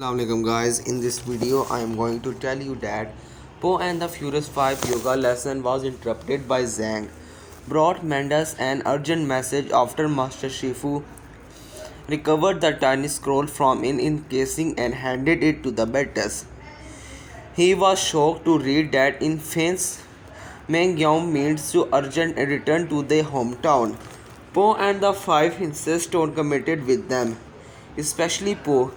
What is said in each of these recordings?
Assalamualaikum guys, in this video I am going to tell you that Po and the Furious 5 yoga lesson was interrupted by Zhang, brought Mantis an urgent message after Master Shifu recovered the tiny scroll from an encasing and handed it to the Mantis. He was shocked to read that in Fence, Meng Yao means to urgent return to their hometown. Po and the five insist on committed with them, especially Po,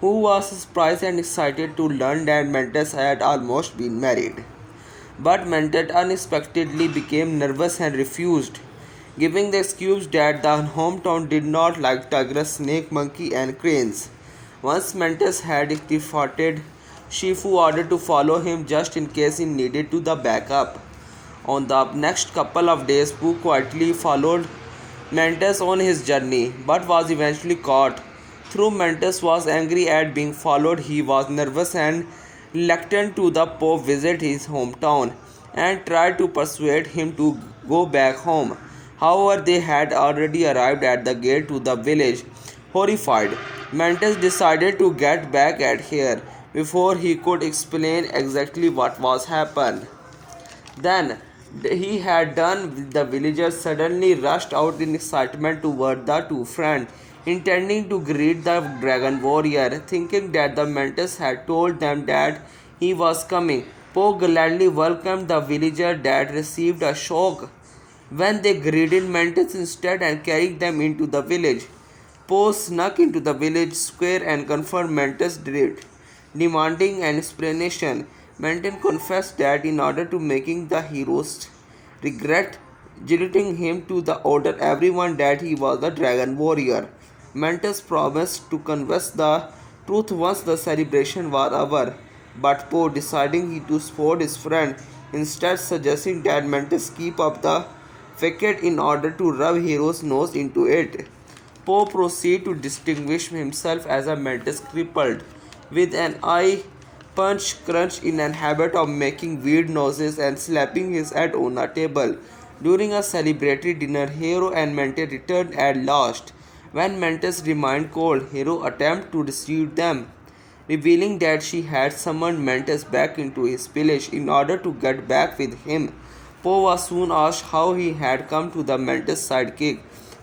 who was surprised and excited to learn that Mantis had almost been married. But Mantis unexpectedly became nervous and refused, giving the excuse that the hometown did not like tigers, snake, monkey, and cranes. Once Mantis had departed, Shifu ordered to follow him just in case he needed to the backup. On the next couple of days, Pooh quietly followed Mantis on his journey, but was eventually caught. Though Mantis was angry at being followed, he was nervous and reluctant to the Pope visit his hometown and tried to persuade him to go back home. However, they had already arrived at the gate to the village. Horrified, Mantis decided to get back at here before he could explain exactly what was happened. Then he had done, the villagers suddenly rushed out in excitement toward the two friends, intending to greet the dragon warrior, thinking that the Mantis had told them that he was coming. Po gladly welcomed the villager that received a shock when they greeted Mantis instead and carried them into the village. Po snuck into the village square and confronted Mantis, demanding an explanation. Mantis confessed that in order to making the heroes regret jilting him to the order everyone that he was the dragon warrior. Mantis promised to confess the truth once the celebration was over, but Po deciding to support his friend, instead suggesting that Mantis keep up the facade in order to rub hero's nose into it. Po proceeded to distinguish himself as a Mantis crippled, with an eye punch crunch in an habit of making weird noises and slapping his head on a table. During a celebratory dinner, Hero and Mantis returned at last. When Mantis remained cold, Hero attempted to deceive them, revealing that she had summoned Mantis back into his village in order to get back with him. Po was soon asked how he had come to the Mantis sidekick.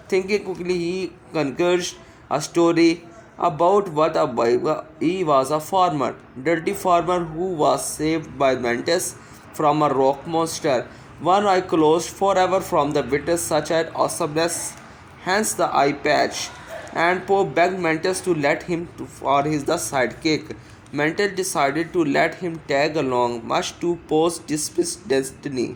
Thinking quickly, he concocted a story about what a boy he was, a farmer, dirty farmer who was saved by Mantis from a rock monster, one eye closed forever from the witness such as Awesomeness, hence the eye patch. And Po begged Mantis to let him for his the sidekick. Mantis decided to let him tag along, much to Po's dismissed destiny.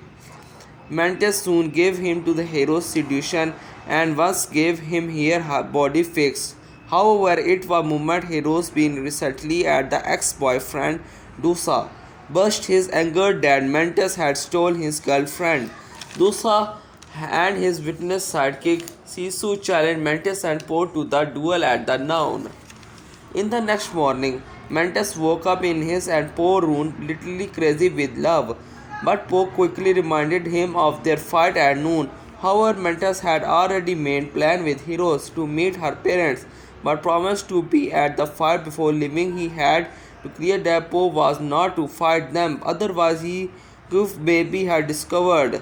Mantis soon gave him to the hero's seduction and once gave him her body fix. However, it was moment Hero's been recently at the ex-boyfriend Dusa burst his anger that Mantis had stolen his girlfriend. Dusa and his witness sidekick Sisu challenged Mantis and Po to the duel at the noun. In the next morning, Mantis woke up in his and Po room literally crazy with love, but Po quickly reminded him of their fight at noon. However, Mantis had already made plan with Heroes to meet her parents, but promised to be at the fight before leaving. He had to clear that Po was not to fight them, otherwise he could maybe had discovered.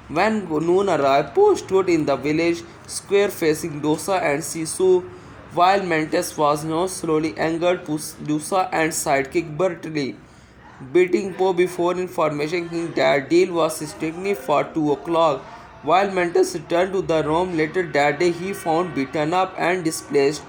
When noon arrived, Po stood in the village square facing Dosa and Sisu, while Mantis was now slowly angered Dosa and sidekick brutally, beating Po before information him that deal was strictly for 2 o'clock. While Mantis returned to the room later that day, he found beaten up and displaced.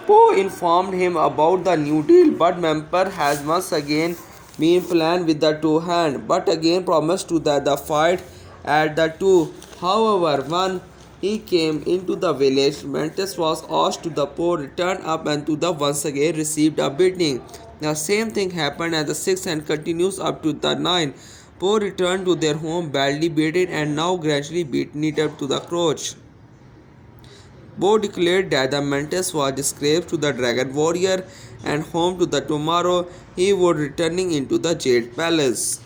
Po informed him about the new deal, but Memper has once again been planned with the two hands, but again promised to that the fight at the two. However, when he came into the village, Mantis was asked to the Po return up and to the once again received a beating. The same thing happened at the 6 and continues up to the 9. Po returned to their home badly beaten and now gradually beaten it up to the crotch. Po declared that the Mantis was disgraced to the Dragon Warrior and home to the tomorrow he would returning into the Jade Palace.